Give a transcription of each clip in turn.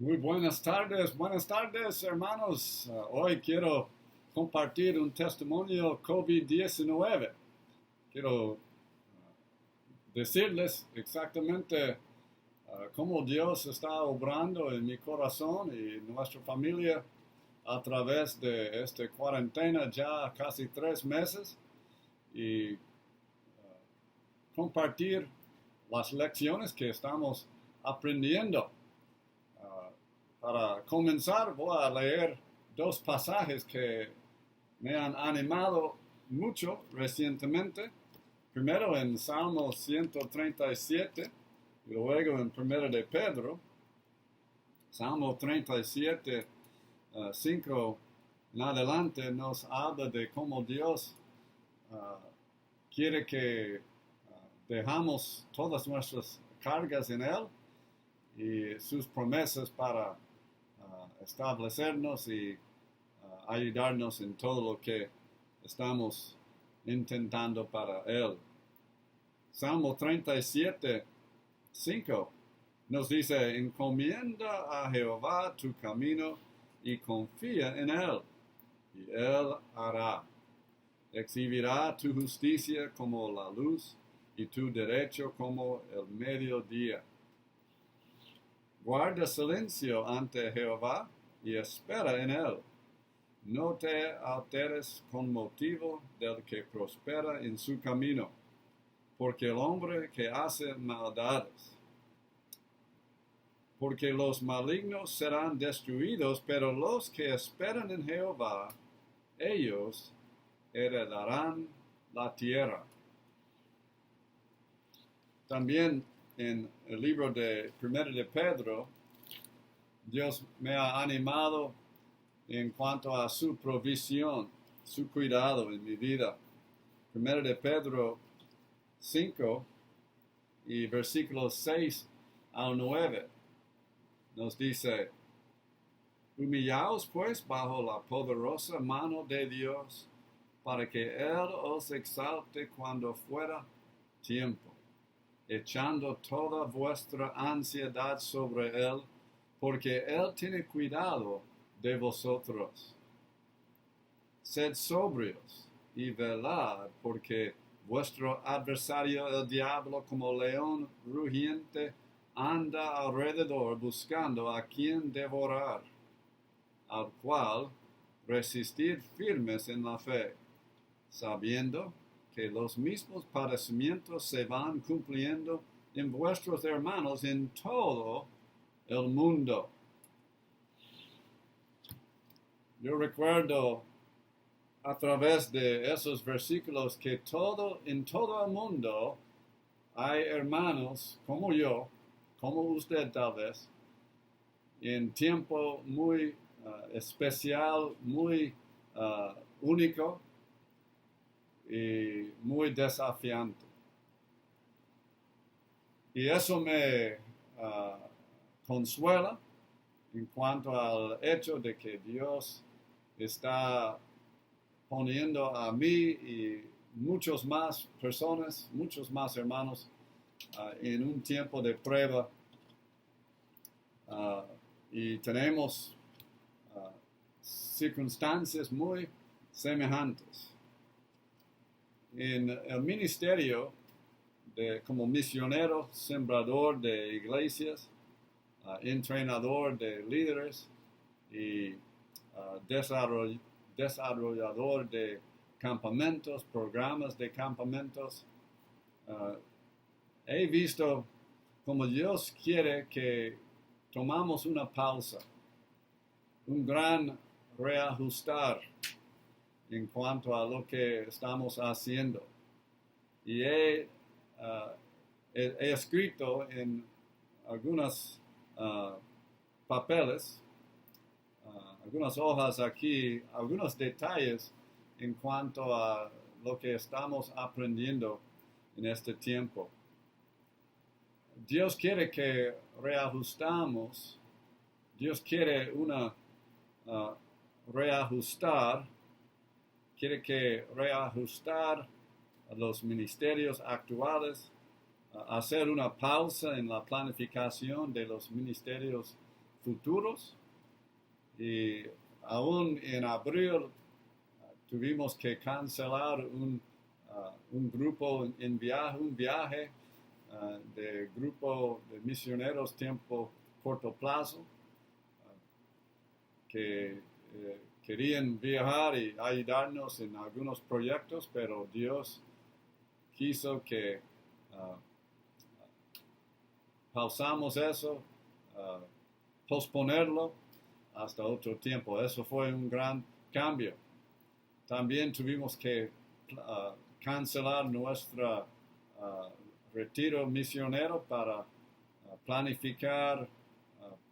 Muy buenas tardes hermanos. Hoy quiero compartir un testimonio COVID-19. Quiero decirles exactamente cómo Dios está obrando en mi corazón y nuestra familia a través de esta cuarentena ya casi 3 meses y compartir las lecciones que estamos aprendiendo. Para comenzar voy a leer 2 pasajes que me han animado mucho recientemente. Primero en Salmo 137 y luego en 1 de Pedro. Salmo 37, 5 en adelante nos habla de cómo Dios quiere que dejamos todas nuestras cargas en Él y sus promesas para establecernos y ayudarnos en todo lo que estamos intentando para Él. Salmo 37, 5 nos dice: encomienda a Jehová tu camino y confía en Él, y Él hará. Exhibirá tu justicia como la luz y tu derecho como el mediodía. Guarda silencio ante Jehová y espera en Él. No te alteres con motivo del que prospera en su camino, porque el hombre que hace maldades. Porque los malignos serán destruidos, pero los que esperan en Jehová, ellos heredarán la tierra. También en el libro de 1 de Pedro, Dios me ha animado en cuanto a su provisión, su cuidado en mi vida. 1 de Pedro 5 y versículos 6 al 9 nos dice: humillaos pues bajo la poderosa mano de Dios, para que Él os exalte cuando fuera tiempo, echando toda vuestra ansiedad sobre Él, porque Él tiene cuidado de vosotros. Sed sobrios y velad, porque vuestro adversario el diablo, como león rugiente, anda alrededor buscando a quien devorar, al cual resistid firmes en la fe, sabiendo que los mismos padecimientos se van cumpliendo en vuestros hermanos en todo el mundo. Yo recuerdo a través de esos versículos que en todo el mundo hay hermanos como yo, como usted tal vez, en tiempo muy especial, muy único y muy desafiante. Y eso me consuela en cuanto al hecho de que Dios está poniendo a mí y muchas más personas, muchos más hermanos en un tiempo de prueba, y tenemos circunstancias muy semejantes. En el ministerio como misionero, sembrador de iglesias, entrenador de líderes y desarrollador de campamentos, programas de campamentos, he visto como Dios quiere que tomamos una pausa, un gran reajustar en cuanto a lo que estamos haciendo. Y he escrito en algunos papeles, algunas hojas aquí, algunos detalles en cuanto a lo que estamos aprendiendo en este tiempo. Dios quiere que reajustamos, Dios quiere quiere que reajustar los ministerios actuales, hacer una pausa en la planificación de los ministerios futuros. Y aún en abril tuvimos que cancelar un grupo un viaje de grupo de misioneros tiempo corto plazo que querían viajar y ayudarnos en algunos proyectos, pero Dios quiso que pausamos eso, posponerlo hasta otro tiempo. Eso fue un gran cambio. También tuvimos que cancelar nuestro retiro misionero para planificar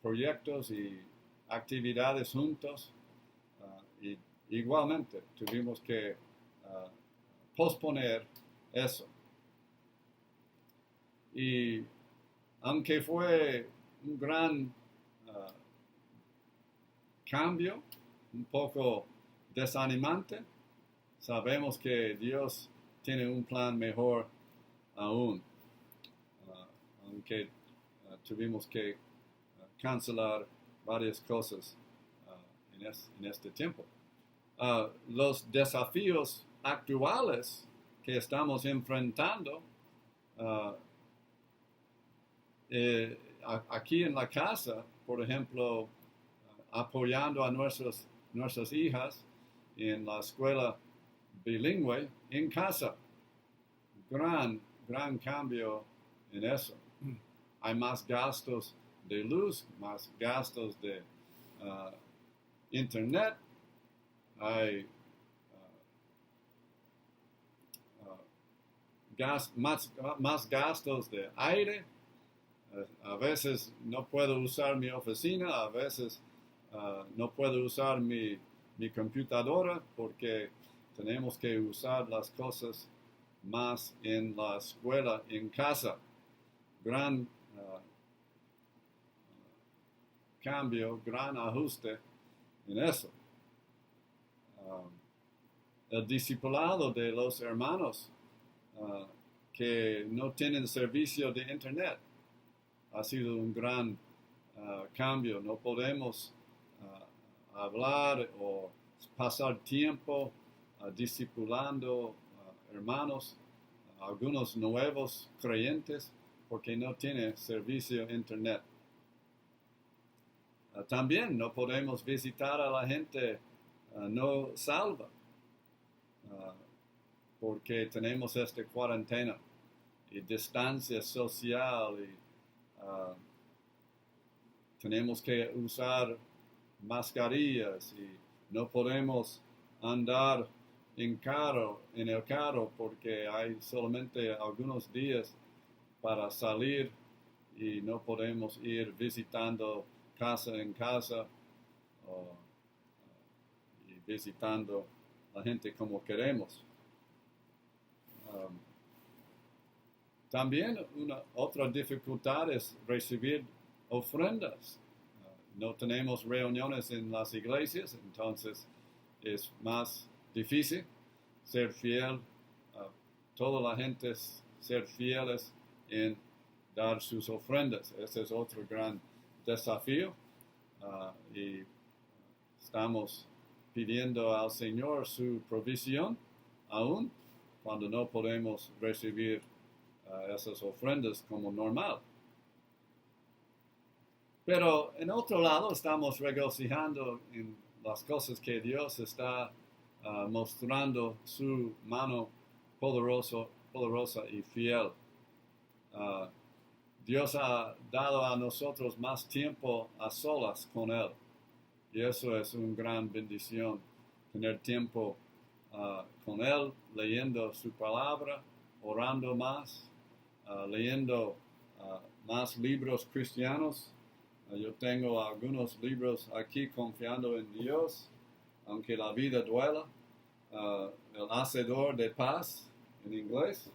proyectos y actividades juntos. Y igualmente tuvimos que posponer eso. Y aunque fue un gran cambio, un poco desanimante, sabemos que Dios tiene un plan mejor aún, aunque tuvimos que cancelar varias cosas en este tiempo. Los desafíos actuales que estamos enfrentando aquí en la casa, por ejemplo, apoyando a nuestras hijas en la escuela bilingüe en casa. Gran cambio en eso. Hay más gastos de luz, más gastos de internet, hay más gastos de aire. A veces no puedo usar mi oficina, a veces no puedo usar mi computadora porque tenemos que usar las cosas más en la escuela, en casa. Gran cambio, gran ajuste en eso. El discipulado de los hermanos que no tienen servicio de internet ha sido un gran cambio. No podemos hablar o pasar tiempo discipulando hermanos, algunos nuevos creyentes, porque no tienen servicio internet. También no podemos visitar a la gente no salva, porque tenemos esta cuarentena y distancia social y tenemos que usar mascarillas y no podemos andar en el carro porque hay solamente algunos días para salir y no podemos ir visitando casa en casa y visitando a la gente como queremos. También otra dificultad es recibir ofrendas. No tenemos reuniones en las iglesias, entonces es más difícil ser fiel, toda la gente ser fieles en dar sus ofrendas. Ese es otro gran desafío y estamos pidiendo al Señor su provisión aún cuando no podemos recibir esas ofrendas como normal. Pero en otro lado estamos regocijando en las cosas que Dios está mostrando su mano poderosa y fiel. Dios ha dado a nosotros más tiempo a solas con Él. Y eso es una gran bendición, tener tiempo con Él, leyendo su palabra, orando más, leyendo más libros cristianos. Yo tengo algunos libros aquí confiando en Dios, aunque la vida duela. El Hacedor de Paz en inglés,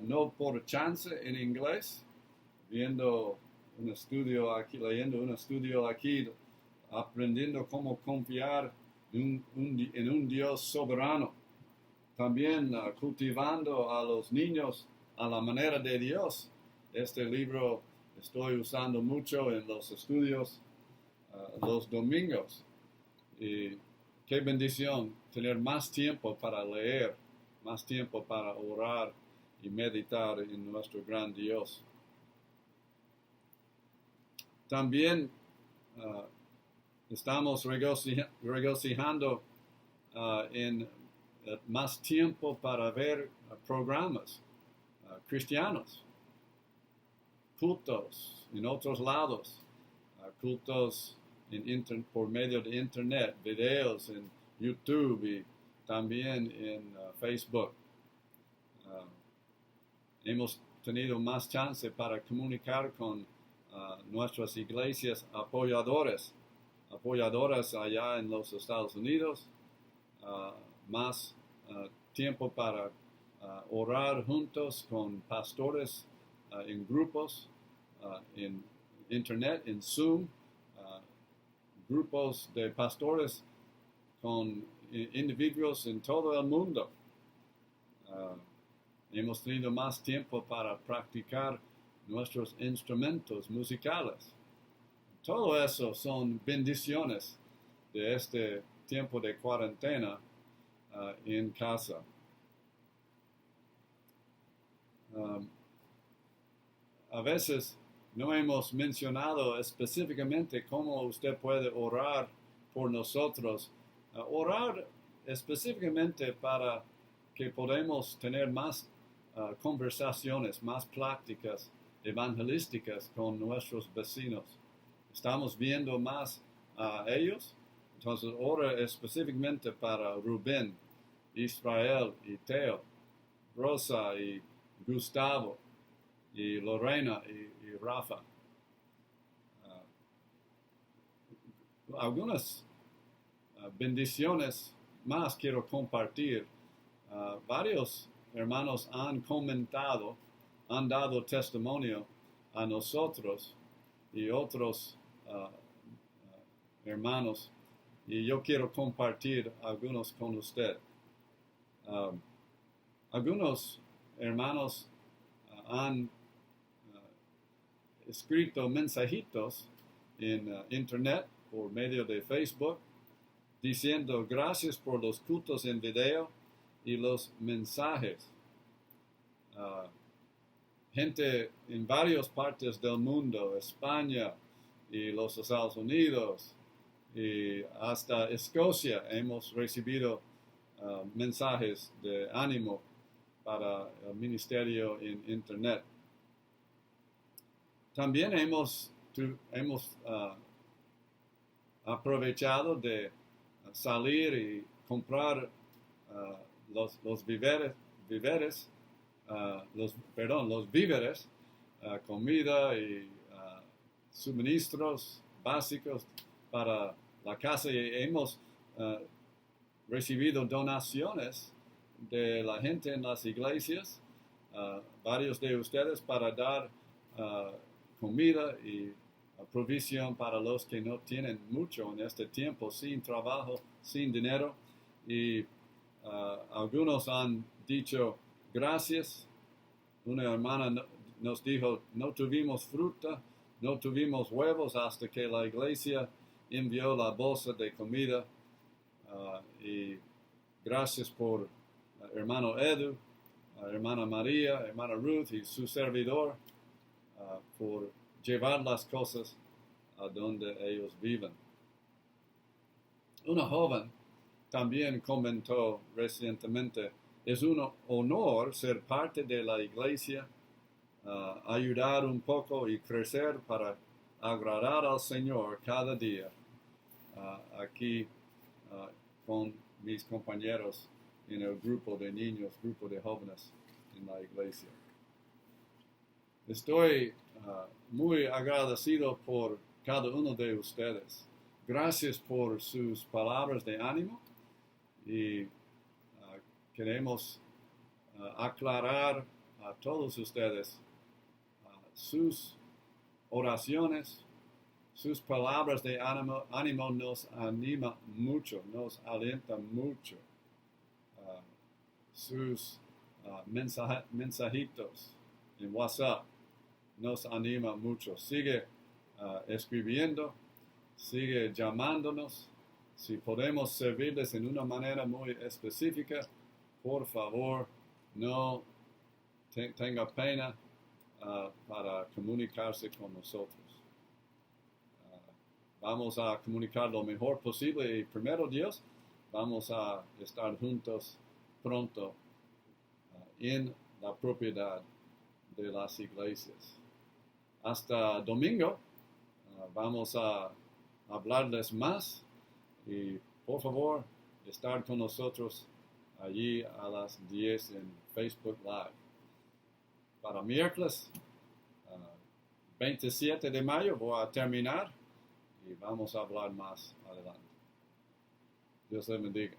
No por Chance en inglés, leyendo un estudio aquí, aprendiendo cómo confiar en un Dios soberano. También cultivando a los niños a la manera de Dios. Este libro estoy usando mucho en los estudios los domingos. Y qué bendición tener más tiempo para leer, más tiempo para orar y meditar en nuestro gran Dios. También estamos regocijando en más tiempo para ver programas cristianos, cultos en otros lados, cultos por medio de internet, videos en YouTube y también en Facebook. Hemos tenido más chance para comunicar con nuestras iglesias apoyadoras allá en los Estados Unidos, más tiempo para orar juntos con pastores en grupos, en internet, en Zoom, grupos de pastores con individuos en todo el mundo. Hemos tenido más tiempo para practicar nuestros instrumentos musicales. Todo eso son bendiciones de este tiempo de cuarentena en casa. A veces no hemos mencionado específicamente cómo usted puede orar por nosotros. Orar específicamente para que podamos tener más conversaciones, más pláticas evangelísticas con nuestros vecinos. Estamos viendo más a ellos. Entonces, ora específicamente para Rubén, Israel y Teo, Rosa y Gustavo, y Lorena y Rafa. Algunas bendiciones más quiero compartir. Varios hermanos han comentado, han dado testimonio a nosotros y otros hermanos, y yo quiero compartir algunos con usted. Algunos hermanos han escrito mensajitos en internet por medio de Facebook diciendo gracias por los cultos en video y los mensajes. Gente en varias partes del mundo, España y los Estados Unidos y hasta Escocia, hemos recibido mensajes de ánimo para el ministerio en internet. También hemos aprovechado de salir y comprar los víveres, comida y suministros básicos para la casa, y hemos recibido donaciones de la gente en las iglesias, varios de ustedes, para dar comida y provisión para los que no tienen mucho en este tiempo, sin trabajo, sin dinero. Y algunos han dicho gracias. Una hermana nos dijo, no tuvimos fruta, no tuvimos huevos hasta que la iglesia envió la bolsa de comida. Y gracias por hermano Edu, hermana María, hermana Ruth y su servidor por llevar las cosas a donde ellos viven. Una joven también comentó recientemente, es un honor ser parte de la iglesia, ayudar un poco y crecer para agradar al Señor cada día. Aquí con mis compañeros en el grupo de niños, grupo de jóvenes en la iglesia. Estoy muy agradecido por cada uno de ustedes. Gracias por sus palabras de ánimo y queremos aclarar a todos ustedes sus oraciones, sus palabras de ánimo nos anima mucho, nos alienta mucho. Sus mensajitos en WhatsApp nos anima mucho. Sigue escribiendo, sigue llamándonos. Si podemos servirles en una manera muy específica, por favor, no tenga pena para comunicarse con nosotros. Vamos a comunicar lo mejor posible y primero Dios, vamos a estar juntos pronto en la propiedad de las iglesias. Hasta domingo vamos a hablarles más y por favor estar con nosotros allí a las 10 en Facebook Live. Para miércoles 27 de mayo voy a terminar y vamos a hablar más adelante. Dios les bendiga.